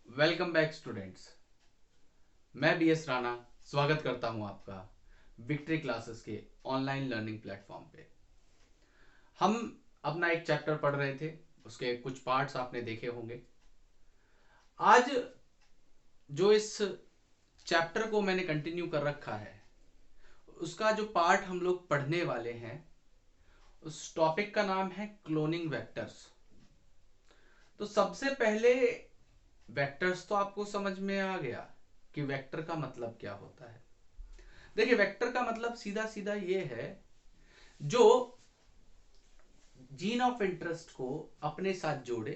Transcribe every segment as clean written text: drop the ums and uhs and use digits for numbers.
Welcome back students. मैं BS Rana स्वागत करता हूं आपका विक्ट्री क्लासेस के ऑनलाइन लर्निंग प्लेटफॉर्म पे। हम अपना एक चैप्टर पढ़ रहे थे, उसके कुछ पार्ट्स आपने देखे होंगे। आज जो इस चैप्टर को मैंने कंटिन्यू कर रखा है, उसका जो पार्ट हम लोग पढ़ने वाले हैं, उस टॉपिक का नाम है क्लोनिंग वेक्टर्स। तो सबसे पहले वेक्टर्स तो आपको समझ में आ गया कि वेक्टर का मतलब क्या होता है। देखिए, वेक्टर का मतलब सीधा सीधा ये है जो जीन ऑफ इंटरेस्ट को अपने साथ जोड़े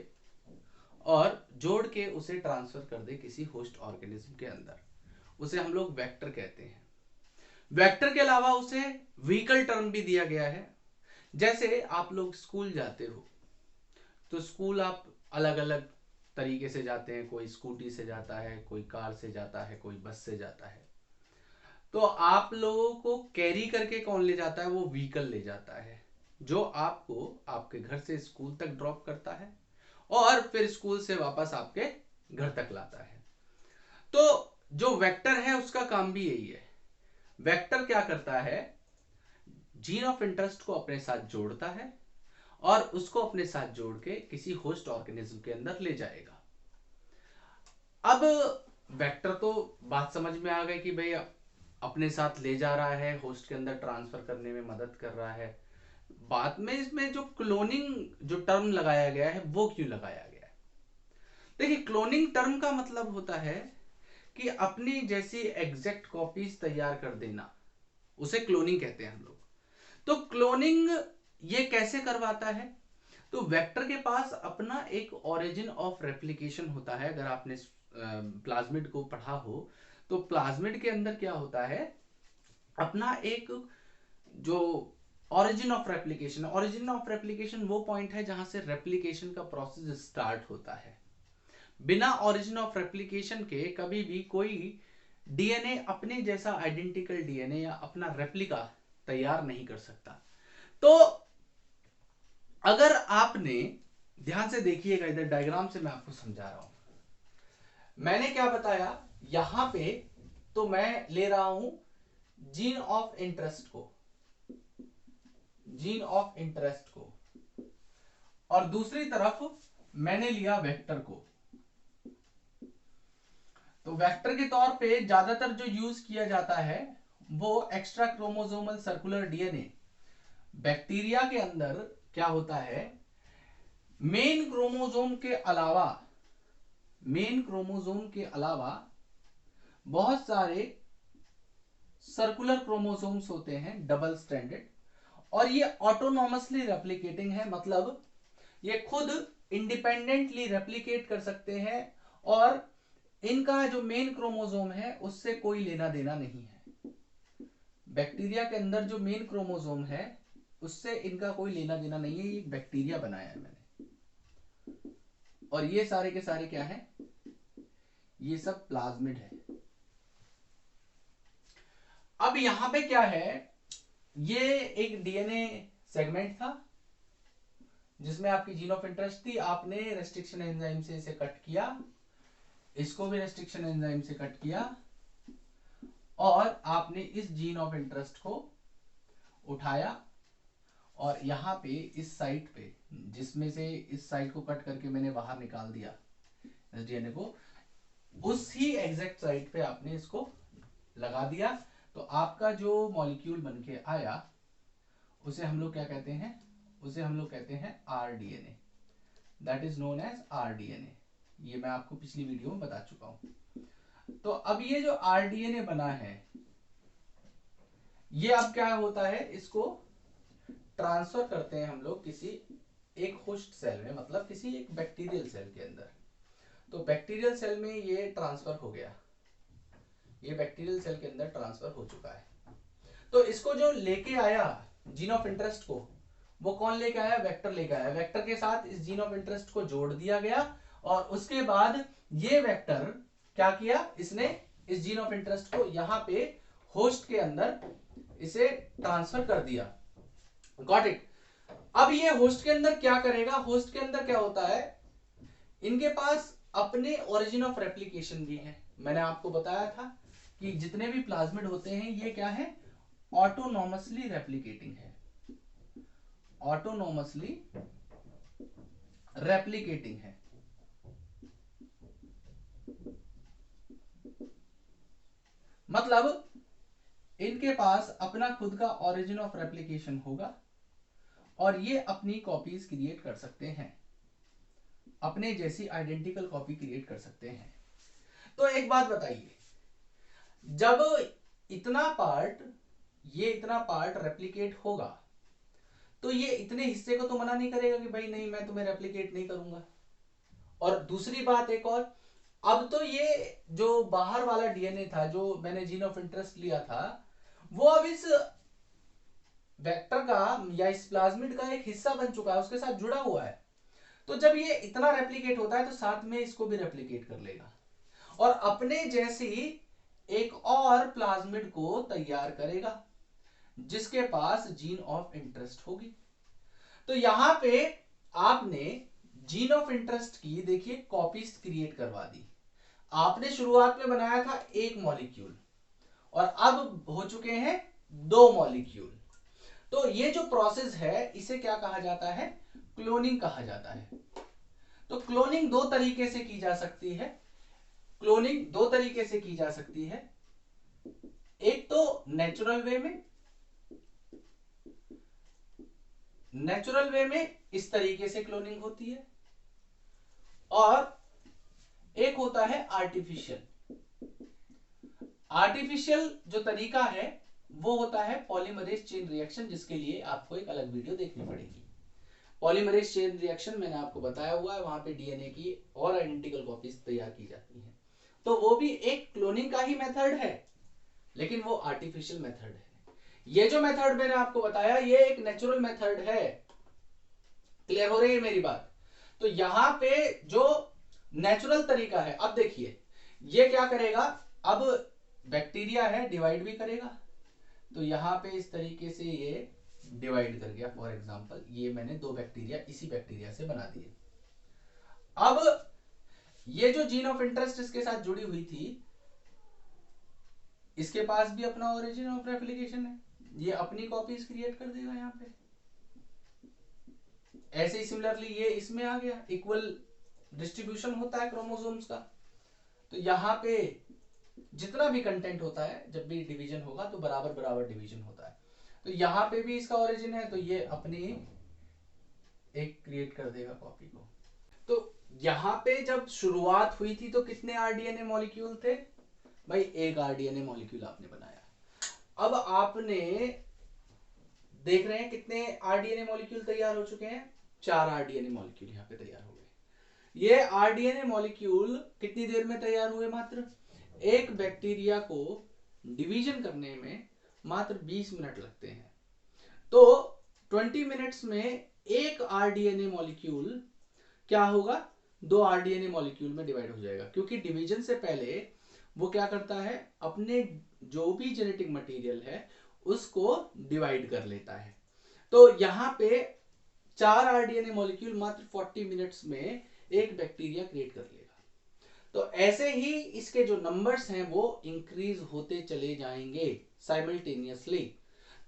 और जोड़ के उसे ट्रांसफर कर दे किसी होस्ट ऑर्गेनिज्म के अंदर, उसे हम लोग वेक्टर कहते हैं। वेक्टर के अलावा उसे व्हीकल टर्म भी दिया गया है। जैसे आप लोग स्कूल जाते हो तो स्कूल आप अलग अलग तरीके से जाते हैं। कोई स्कूटी से जाता है, कोई कार से जाता है, कोई बस से जाता है। तो आप लोगों को कैरी करके कौन ले जाता है? वो व्हीकल ले जाता है, जो आपको आपके घर से स्कूल तक ड्रॉप करता है और फिर स्कूल से वापस आपके घर तक लाता है। तो जो वेक्टर है उसका काम भी यही है। वेक्टर क्या करता है? जीन ऑफ इंटरेस्ट को अपने साथ जोड़ता है और उसको अपने साथ जोड़ के किसी होस्ट ऑर्गेनिज्म के अंदर ले जाएगा। अब वेक्टर तो बात समझ में आ गई कि भाई अपने साथ ले जा रहा है, होस्ट के अंदर ट्रांसफर करने में मदद कर रहा है। बाद में इसमें जो क्लोनिंग जो टर्म लगाया गया है वो क्यों लगाया गया है? देखिए, क्लोनिंग टर्म का मतलब होता है कि अपनी जैसी एग्जैक्ट कॉपीज तैयार कर देना, उसे क्लोनिंग कहते हैं हम लोग। तो क्लोनिंग ये कैसे करवाता है? तो वेक्टर के पास अपना एक ओरिजिन ऑफ रेप्लिकेशन होता है। अगर आपने प्लाज्मिड को पढ़ा हो तो प्लाज्मिड के अंदर क्या होता है? अपना एक जो ओरिजिन ऑफ रेप्लिकेशन वो पॉइंट है जहां से रेप्लिकेशन का प्रोसेस स्टार्ट होता है। बिना ओरिजिन ऑफ रेप्लिकेशन के कभी भी कोई डीएनए अपने जैसा आइडेंटिकल डीएनए या अपना रेप्लिका तैयार नहीं कर सकता। तो अगर आपने ध्यान से देखिएगा, इधर डायग्राम से मैं आपको समझा रहा हूं। मैंने क्या बताया यहां पे? तो मैं ले रहा हूं जीन ऑफ इंटरेस्ट को, जीन ऑफ इंटरेस्ट को, और दूसरी तरफ मैंने लिया वेक्टर को। तो वेक्टर के तौर पे ज्यादातर जो यूज किया जाता है वो extra chromosomal circular DNA. Bacteria के अंदर क्या होता है? मेन क्रोमोसोम के अलावा, मेन क्रोमोसोम के अलावा बहुत सारे सर्कुलर क्रोमोसोम्स होते हैं, डबल स्ट्रैंडेड, और ये ऑटोनॉमसली रेप्लिकेटिंग है। मतलब ये खुद इंडिपेंडेंटली रेप्लिकेट कर सकते हैं और इनका जो मेन क्रोमोसोम है उससे कोई लेना देना नहीं है। बैक्टीरिया के अंदर जो मेन क्रोमोसोम है उससे इनका कोई लेना देना नहीं है। ये बैक्टीरिया बनाया है मैंने। और ये सारे के सारे क्या है? ये सब प्लाज्मिड है। अब यहां पे क्या है? ये एक डीएनए सेगमेंट था जिसमें आपकी जीन ऑफ इंटरेस्ट थी। आपने रेस्ट्रिक्शन एंजाइम से इसे कट किया, इसको भी रेस्ट्रिक्शन एंजाइम से कट किया, और आपने इस जीन ऑफ इंटरेस्ट को उठाया और यहां पे इस साइट पे, जिसमें से इस साइट को कट करके मैंने बाहर निकाल दिया इस डीएनए को, उसी एग्जैक्ट साइट पे आपने इसको लगा दिया। तो आपका जो मॉलिक्यूल बन के आया उसे हम लोग क्या कहते हैं? उसे हम लोग कहते हैं rDNA. That is known as rDNA. ये मैं आपको पिछली वीडियो में बता चुका हूं। तो अब ये जो आरडीएनए बना है, ये अब क्या होता है? इसको ट्रांसफर करते हैं हम लोग किसी एक होस्ट सेल में, मतलब किसी एक बैक्टीरियल सेल के अंदर। तो बैक्टीरियल सेल में ये ट्रांसफर हो गया, ये बैक्टीरियल सेल के अंदर ट्रांसफर हो चुका है। तो इसको जो लेके आया जीन ऑफ इंटरेस्ट को, वो कौन लेके आया? वेक्टर लेके आया। वेक्टर के साथ इस जीन ऑफ इंटरेस्ट को जोड़ दिया गया और उसके बाद ये वेक्टर क्या किया? इसने इस जीन ऑफ इंटरेस्ट को यहां पे होस्ट के अंदर इसे ट्रांसफर कर दिया। Got it? अब ये होस्ट के अंदर क्या करेगा? होस्ट के अंदर क्या होता है? इनके पास अपने ओरिजिन ऑफ रेप्लिकेशन भी है। मैंने आपको बताया था कि जितने भी प्लाज्मिड होते हैं ये क्या है, ऑटोनॉमसली रेप्लिकेटिंग है, ऑटोनॉमसली रेप्लिकेटिंग है। मतलब इनके पास अपना खुद का ओरिजिन ऑफ रेप्लिकेशन होगा और ये अपनी कॉपीज क्रिएट कर सकते हैं, अपने जैसी आइडेंटिकल कॉपी क्रिएट कर सकते हैं। तो एक बात बताइए, जब ये इतना पार्ट रेप्लिकेट होगा तो ये इतने हिस्से को तो मना नहीं करेगा कि भाई नहीं मैं तुम्हें रेप्लिकेट नहीं करूंगा। और दूसरी बात एक और, अब तो ये जो बाहर वाला डीएनए था जो मैंने जीन ऑफ इंटरेस्ट लिया था, वो अब इस वेक्टर का या इस प्लाज्मिड का एक हिस्सा बन चुका है, उसके साथ जुड़ा हुआ है। तो जब ये इतना रेप्लिकेट होता है तो साथ में इसको भी रेप्लिकेट कर लेगा और अपने जैसी एक और प्लाज्मिड को तैयार करेगा जिसके पास जीन ऑफ इंटरेस्ट होगी। तो यहां पे आपने जीन ऑफ इंटरेस्ट की देखिए कॉपीज क्रिएट करवा दी। आपने शुरुआत में बनाया था एक मॉलिक्यूल और अब हो चुके हैं 2 मॉलिक्यूल। तो ये जो प्रोसेस है इसे क्या कहा जाता है, क्लोनिंग कहा जाता है। तो क्लोनिंग दो तरीके से की जा सकती है, क्लोनिंग दो तरीके से की जा सकती है। एक तो नेचुरल वे में, नेचुरल वे में इस तरीके से क्लोनिंग होती है, और एक होता है आर्टिफिशियल। आर्टिफिशियल जो तरीका है वो होता है पॉलीमरेज चेन रिएक्शन, जिसके लिए आपको एक अलग वीडियो देखनी पड़ेगी। पॉलीमरेज चेन रिएक्शन मैंने आपको बताया हुआ है, वहां पे डीएनए की और आइडेंटिकल कॉपीज तैयार की जाती हैं। तो वो भी एक क्लोनिंग का ही मेथड है, लेकिन वो आर्टिफिशियल मेथड है। ये जो मेथड मैंने आपको बताया ये एक नेचुरल मेथड है। क्लियर हो रही है मेरी बात? तो यहां पे जो नेचुरल तरीका है, अब देखिए ये क्या करेगा, अब बैक्टीरिया है डिवाइड भी करेगा। तो यहां पे इस तरीके से ये डिवाइड कर गया। फॉर एग्जांपल ये मैंने 2 बैक्टीरिया इसी बैक्टीरिया से बना दिए। अब ये जो जीन ऑफ इंटरेस्ट इसके साथ जुड़ी हुई थी, इसके पास भी अपना ओरिजिन ऑफ रेप्लिकेशन है, ये अपनी कॉपीज क्रिएट कर देगा यहां पे। ऐसे ही सिमिलरली ये इसमें आ गया, इक्वल डिस्ट्रीब्यूशन होता है क्रोमोसोम्स का। तो यहां पे जितना भी कंटेंट होता है जब भी डिवीजन होगा तो बराबर बराबर डिवीजन होता है। तो यहां पे भी इसका ओरिजिन है तो ये अपनी एक क्रिएट कर देगा कॉपी को। तो यहां पे जब शुरुआत हुई थी तो कितने आरडीएनए मॉलिक्यूल थे भाई, एक आरडीएनए मॉलिक्यूल आपने बनाया। अब आपने देख रहे हैं कितने आरडीएनए मॉलिक्यूल तैयार हो चुके हैं, 4 आरडीएनए मॉलिक्यूल यहां पे तैयार हो गए। ये आरडीएनए मॉलिक्यूल कितनी देर में तैयार हुए, मात्र एक बैक्टीरिया को डिवीजन करने में मात्र 20 मिनट लगते हैं। तो 20 मिनट्स में एक आरडीएनए मॉलिक्यूल क्या होगा, 2 आरडीएनए मॉलिक्यूल में डिवाइड हो जाएगा, क्योंकि डिवीजन से पहले वो क्या करता है, अपने जो भी जेनेटिक मटेरियल है उसको डिवाइड कर लेता है। तो यहां पे 4 आरडीएनए मॉलिक्यूल मात्र 40 मिनट्स में एक बैक्टीरिया क्रिएट कर लेगा। तो ऐसे ही इसके जो नंबर्स हैं वो इंक्रीज होते चले जाएंगे साइमल्टेनियसली।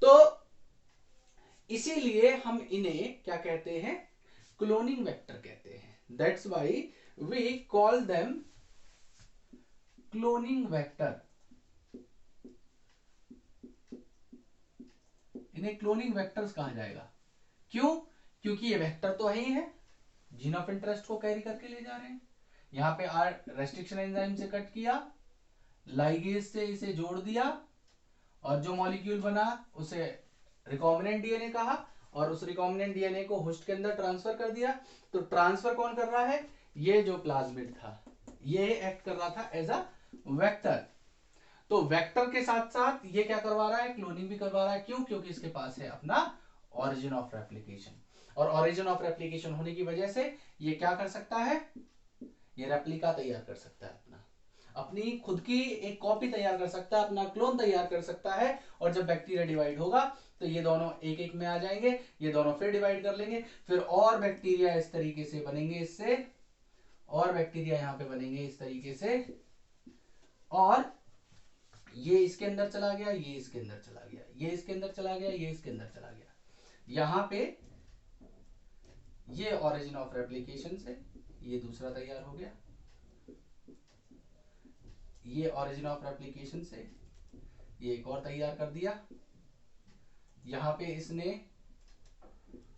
तो इसीलिए हम इन्हें क्या कहते हैं, क्लोनिंग वेक्टर कहते हैं। That's why we call them cloning vector. इन्हें क्लोनिंग वेक्टर्स कहा जाएगा। क्यों? क्योंकि ये वेक्टर तो है ही है, जीन ऑफ इंटरेस्ट को कैरी करके ले जा रहे हैं। यहां पे आर रेस्ट्रिक्शन एंजाइम से कट किया, लाइगेज से इसे जोड़ दिया, और जो मॉलिक्यूल बना उसे रिकॉम्बिनेंट डीएनए कहा, और उस रिकॉम्बिनेंट डीएनए को होस्ट के अंदर ट्रांसफर कर दिया। तो ट्रांसफर कौन कर रहा है, ये जो प्लाज्मिड था ये एक्ट कर रहा था एज अ वेक्टर। तो वेक्टर के साथ साथ ये क्या करवा रहा है, क्लोनिंग भी करवा रहा है। क्यों? क्योंकि इसके पास है अपना ओरिजिन ऑफ रेप्लिकेशन, और ओरिजिन ऑफ रेप्लिकेशन होने की वजह से ये क्या कर सकता है, ये रेप्लिका तैयार कर सकता है, अपनी खुद की एक कॉपी तैयार कर सकता है, अपना क्लोन तैयार कर सकता है। और जब बैक्टीरिया डिवाइड होगा तो ये दोनों एक एक में आ जाएंगे, ये दोनों फिर डिवाइड कर लेंगे, फिर और बैक्टीरिया इस तरीके से बनेंगे इससे, और और बैक्टीरिया यहाँ पे बनेंगे इस तरीके से, और ये इसके अंदर चला गया, ये इसके अंदर चला गया, ये इसके अंदर चला गया, ये इसके अंदर चला गया। यहाँ पे ये ऑरिजिन ऑफ रेप्लिकेशन से ये दूसरा तैयार हो गया, ये ऑरिजिन ऑफ रेप्लिकेशन से ये एक और तैयार कर दिया, यहाँ पे इसने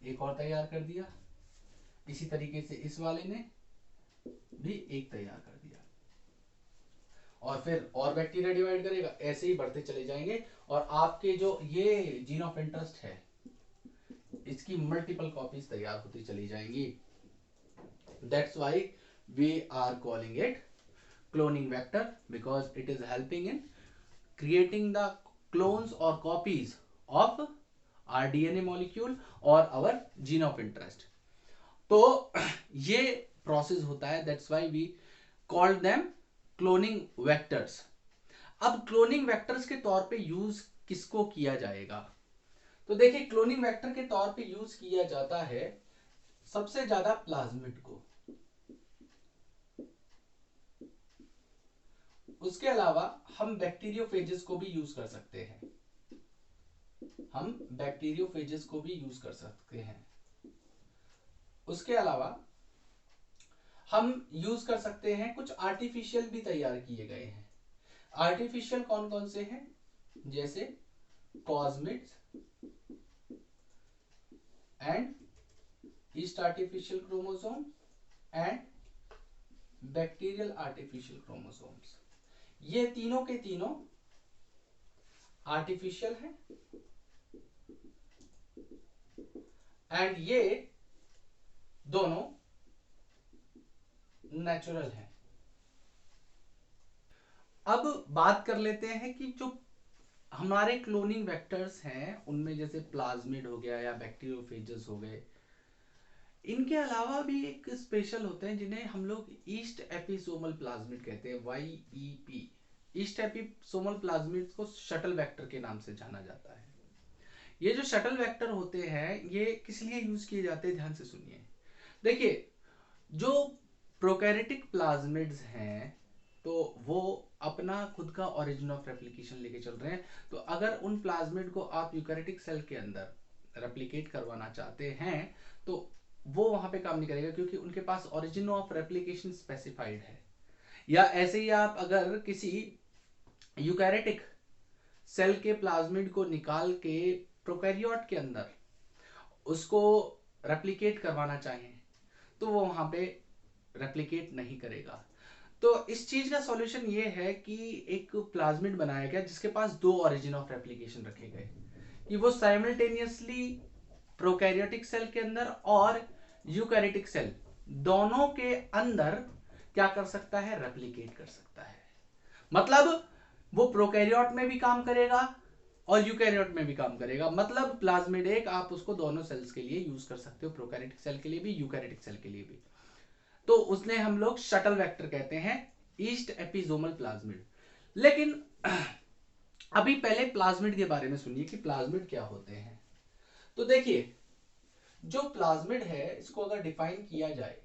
एक और तैयार कर दिया, इसी तरीके से इस वाले ने भी एक तैयार कर दिया, और फिर और बैक्टीरिया डिवाइड करेगा, ऐसे ही बढ़ते चले जाएंगे। और आपके जो ये जीन ऑफ इंटरेस्ट है इसकी मल्टीपल कॉपीज तैयार होती चली जाएंगी। That's why we are calling it cloning vector, because it is helping in creating the clones और copies of our DNA molecule और आवर जीन ऑफ इंटरेस्ट। तो ये प्रोसेस होता है, that's why we called them cloning vectors. अब cloning vectors के तौर पे यूज किसको किया जाएगा? तो देखिए, क्लोनिंग वेक्टर के तौर पे यूज किया जाता है सबसे ज्यादा प्लाज्मिड को। उसके अलावा हम बैक्टीरियोफेजेस को भी यूज कर सकते हैं, हम बैक्टीरियोफेजेस को भी यूज कर सकते हैं। उसके अलावा हम यूज कर सकते हैं, कुछ आर्टिफिशियल भी तैयार किए गए हैं। आर्टिफिशियल कौन कौन से हैं? जैसे plasmids and yeast artificial chromosome and bacterial artificial chromosomes. ये तीनों के तीनों आर्टिफिशियल हैं एंड ये दोनों नेचुरल है। अब बात कर लेते हैं कि जो हमारे क्लोनिंग वेक्टर्स हैं उनमें जैसे प्लाज्मिड हो गया या बैक्टीरियोफेजेस हो गए, इनके अलावा भी एक स्पेशल होते हैं जिन्हें हम लोग ईस्ट एपिसोमल प्लाज्मिड कहते हैं, YEP। ईस्ट एपिसोमल प्लाज्मिड को शटल वेक्टर के नाम से जाना जाता है। ये जो शटल वेक्टर होते हैं ये किस लिए यूज किए जाते हैं, ध्यान से सुनिए। देखिए, जो प्रोकैरियोटिक प्लाज्मिड्स हैं तो वो अपना खुद का ओरिजिन ऑफ रेप्लिकेशन लेके चल रहे हैं। तो अगर उन प्लाज्मिड को आप यूकैरियोटिक सेल के अंदर रेप्लिकेट करवाना चाहते हैं तो वो वहां पे काम नहीं करेगा, क्योंकि उनके पास ओरिजिन ऑफ रेप्लिकेशन स्पेसिफाइड है। या ऐसे ही आप अगर किसी यूकैरियोटिक सेल के प्लाज्मिड को निकाल के प्रोकैरियोट के अंदर उसको रेप्लिकेट करवाना चाहें तो वो वहां पे रेप्लिकेट नहीं करेगा। तो इस चीज का सॉल्यूशन ये है कि एक प्लाज्मिड बनाया गया जिसके पास दो ओरिजिन ऑफ रेप्लिकेशन रखे गए कि वो साइमल्टेनियसली प्रोकैरियोटिक सेल के अंदर और यूकैरियोटिक सेल दोनों के अंदर क्या कर सकता है, रेप्लिकेट कर सकता है। मतलब वो प्रोकैरियोट में भी काम करेगा और यूकैरियोट में भी काम करेगा। मतलब प्लाज्मिड एक आप उसको दोनों सेल्स के लिए यूज कर सकते हो, प्रोकैरियोटिक सेल के लिए भी यूकैरियोटिक सेल के लिए भी। तो उसने हम लोग शटल वेक्टर कहते हैं, ईस्ट एपिसोमल प्लाज्मिड। लेकिन अभी पहले प्लाज्मिड के बारे में सुनिए कि प्लाज्मिड क्या होते हैं। तो देखिए, जो प्लाज्मिड है इसको अगर डिफाइन किया जाए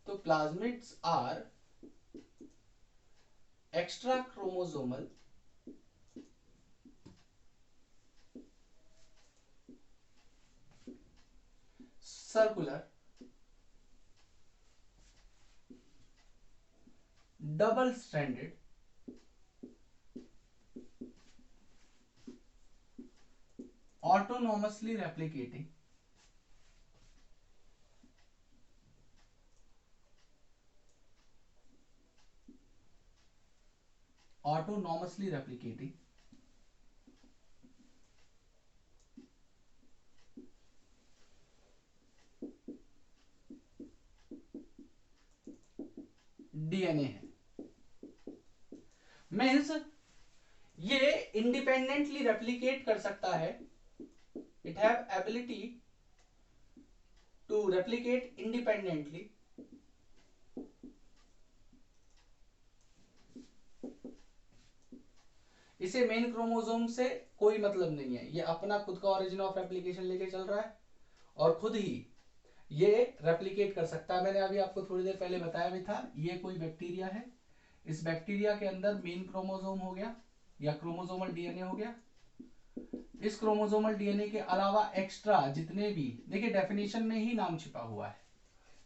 तो plasmids are extra chromosomal circular double stranded autonomously replicating DNA है। मीन्स ये इंडिपेंडेंटली रेप्लिकेट कर सकता है, it have ability to replicate independently इसे मेन क्रोमोसोम से कोई मतलब नहीं है, ये अपना खुद का ओरिजिन ऑफ रेप्लिकेशन लेके चल रहा है और खुद ही ये रेप्लिकेट कर सकता है। मैंने अभी आपको थोड़ी देर पहले बताया भी था, ये कोई बैक्टीरिया है, इस बैक्टीरिया के अंदर मेन क्रोमोसोम हो गया या क्रोमोसोमल डीएनए हो गया। इस क्रोमोसोमल डीएनए के अलावा एक्स्ट्रा जितने भी, देखिए डेफिनेशन में ही नाम छिपा हुआ है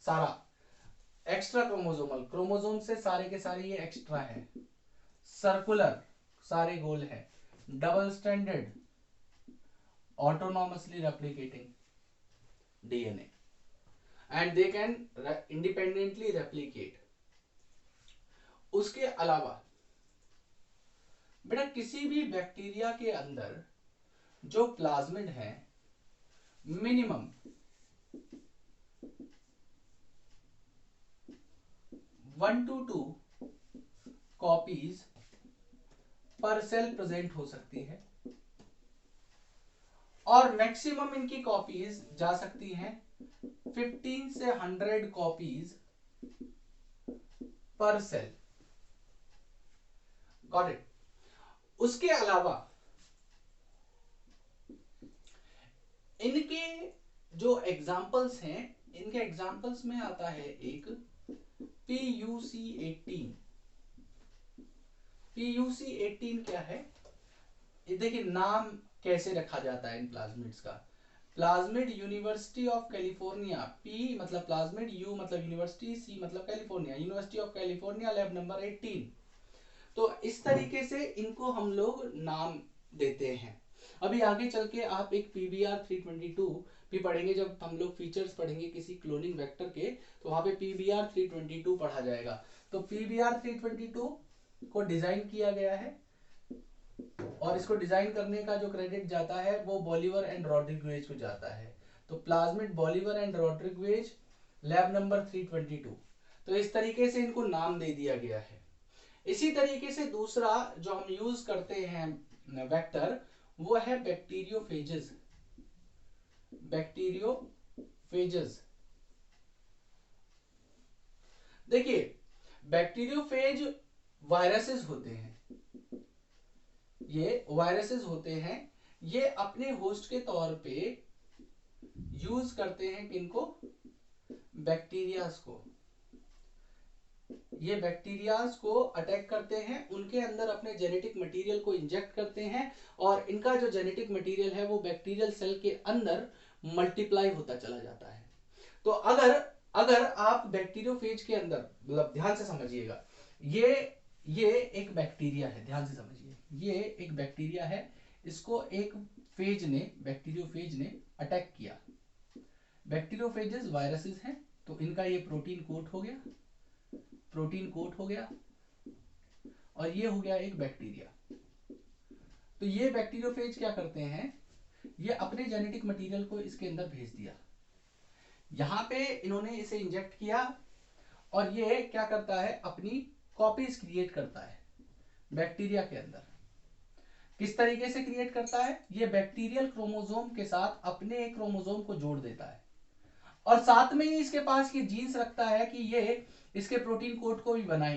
सारा, एक्स्ट्रा क्रोमोसोमल, क्रोमोसोम से सारे के सारे ये एक्स्ट्रा है, सर्कुलर सारे गोल है, double standard autonomously replicating DNA and they can independently replicate। उसके अलावा बेटा किसी भी बैक्टीरिया के अंदर जो प्लाज्मिड है मिनिमम 1 to 2 कॉपीज पर सेल प्रेजेंट हो सकती है और मैक्सिमम इनकी कॉपीज जा सकती हैं 15 से 100 कॉपीज पर सेल। Got it. उसके अलावा इनके जो एग्जाम्पल्स हैं, इनके एग्जाम्पल्स में आता है एक PUC18। PUC18 क्या है, ये देखिए नाम कैसे रखा जाता है इन प्लाज्मिड्स का। Plasmid university of California, P मतलब प्लाज्मिड, यू मतलब यूनिवर्सिटी, सी मतलब California, university of California lab number 18। तो इस तरीके से इनको हम लोग नाम देते हैं। अभी आगे चल के आप एक PBR 322 भी पढ़ेंगे, जब हम लोग फीचर्स पढ़ेंगे किसी क्लोनिंग वेक्टर के, तो वहां पे PBR 322 पढ़ा जाएगा। तो PBR 322 को डिजाइन किया गया है और इसको डिजाइन करने का जो क्रेडिट जाता है वो बॉलिवर एंड रॉड्रिगेज को जाता है। तो plasmid Bolivar and Rodriguez lab number 322। तो इस तरीके से इनको नाम दे दिया गया है। इसी तरीके से दूसरा जो हम यूज करते हैं वेक्टर, वो है बैक्टीरियोफेजेस। बैक्टीरियोफेजेस देखिए, बैक्टीरियोफेज वायरसेस होते हैं, ये वायरसेस होते हैं। ये अपने होस्ट के तौर पे यूज करते हैं किनको, बैक्टीरियाज को। ये बैक्टीरियाज को अटैक करते हैं, उनके अंदर अपने जेनेटिक मटेरियल को इंजेक्ट करते हैं और इनका जो जेनेटिक मटेरियल है वो बैक्टीरियल सेल के अंदर मल्टीप्लाई होता चला जाता है। तो अगर आप बैक्टीरियोफेज के अंदर, मतलब ध्यान से समझिएगा, ये एक बैक्टीरिया है, ध्यान से समझिए, ये एक बैक्टीरिया है, इसको एक फेज ने, बैक्टीरियोफेज ने अटैक किया। बैक्टीरियोफेजेस वायरसेस हैं, तो इनका ये प्रोटीन कोट हो गया, प्रोटीन कोट हो गया और ये हो गया एक बैक्टीरिया। तो ये बैक्टीरियोफेज क्या करते हैं, ये अपने जेनेटिक मटेरियल को इसके अंदर भेज दिया, यहां पे इन्होंने इसे इंजेक्ट किया और ये क्या करता है, अपनी कॉपीज क्रिएट करता है बैक्टीरिया के अंदर। किस तरीके से क्रिएट करता है, ये बैक्टीरियल क्रोमोसोम के साथ अपने एक क्रोमोसोम को जोड़ देता है और साथ में ही इसके पास ये जीन्स रखता है कि ये इसके प्रोटीन कोड को भी बनाए।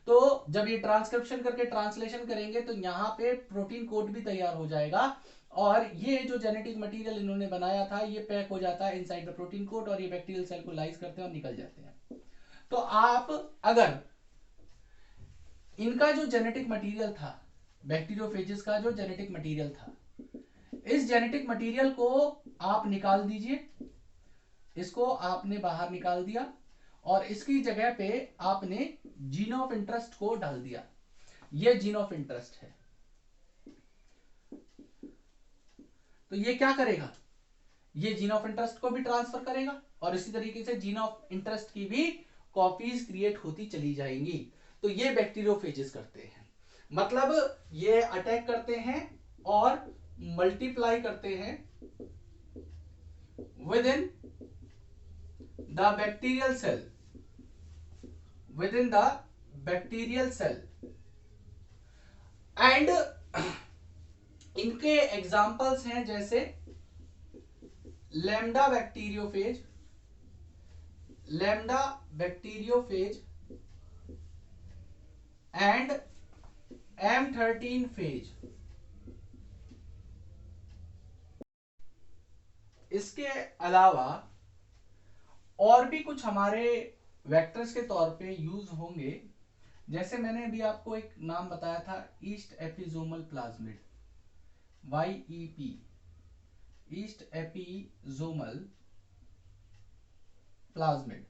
तो जब ये ट्रांसक्रिप्शन करके ट्रांसलेशन करेंगे तो यहाँ पे प्रोटीन कोड भी तैयार हो जाएगा और ये जो जेनेटिक मटेरियल इन्होंने बनाया था ये पैक हो जाता है इनसाइड द प्रोटीन कोड और ये बैक्टीरियल सेल को लाइज करते हैं और निकल जाते हैं। तो आप अगर इनका जो जेनेटिक मटेरियल था, बैक्टीरियोफेजेस का जो जेनेटिक मटेरियल था, इस जेनेटिक मटेरियल को आप निकाल दीजिए, इसको आपने बाहर निकाल दिया और इसकी जगह पे आपने जीन ऑफ इंटरेस्ट को डाल दिया। ये जीन ऑफ इंटरेस्ट है, तो ये क्या करेगा, ये जीन ऑफ इंटरेस्ट को भी ट्रांसफर करेगा और इसी तरीके से जीन ऑफ इंटरेस्ट की भी कॉपीज क्रिएट होती चली जाएंगी। तो ये बैक्टीरियोफेजेस करते हैं, मतलब ये अटैक करते हैं और मल्टीप्लाई करते हैं within the bacterial cell, within the bacterial cell and इनके एग्जाम्पल्स हैं जैसे lambda bacteriophage, lambda bacteriophage and M13 phage. इसके अलावा और भी कुछ हमारे वेक्टर्स के तौर पे यूज होंगे, जैसे मैंने अभी आपको एक नाम बताया था yeast episomal plasmid, YEP, yeast episomal plasmid.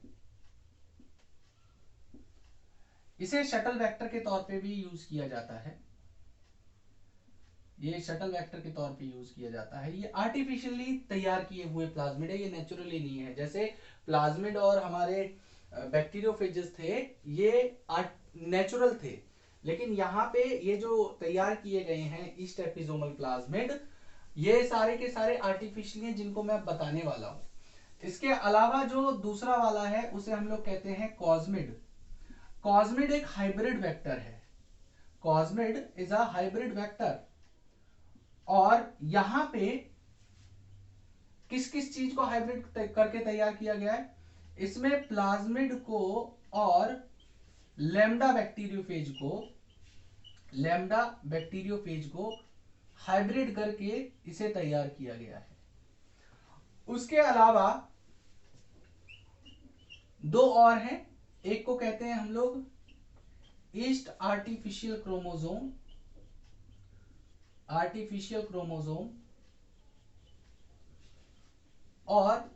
इसे शटल वेक्टर के तौर पे भी यूज किया जाता है, ये शटल वेक्टर के तौर पे यूज किया जाता है। ये आर्टिफिशियली तैयार किए हुए प्लाज्मिड है, ये नेचुरली नहीं है। जैसे प्लाज्मिड और हमारे बैक्टीरियोफेजेस थे ये नेचुरल थे, लेकिन यहाँ पे ये जो तैयार किए गए हैं ईस्ट एपिजोमल प्लाज्मिड, ये सारे के सारे आर्टिफिशियली हैं, जिनको मैं बताने वाला हूँ। इसके अलावा जो दूसरा वाला है उसे हम लोग कहते हैं कॉस्मिड। कॉस्मिड एक हाइब्रिड वेक्टर है, cosmid is a hybrid vector. और यहां पे किस किस चीज को हाइब्रिड करके तैयार किया गया है, इसमें प्लाज्मिड को और लैम्डा बैक्टीरियोफेज को हाइब्रिड करके इसे तैयार किया गया है। उसके अलावा दो और हैं, एक को कहते हैं हम लोग ईस्ट आर्टिफिशियल क्रोमोसोम, और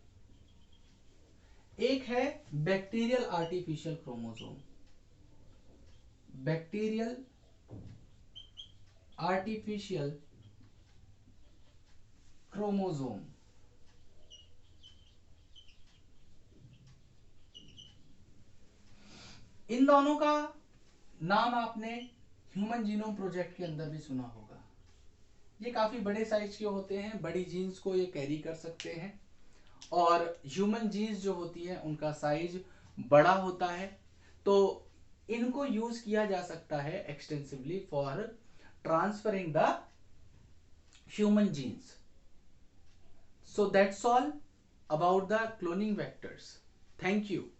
एक है bacterial artificial chromosome, bacterial artificial chromosome. इन दोनों का नाम आपने ह्यूमन जीनोम प्रोजेक्ट के अंदर भी सुना होगा। ये काफी बड़े साइज के होते हैं, बड़ी जीन्स को ये कैरी कर सकते हैं, और ह्यूमन जीन्स जो होती है उनका साइज बड़ा होता है। तो इनको यूज किया जा सकता है extensively for transferring the human genes. So that's all about the cloning vectors. Thank you.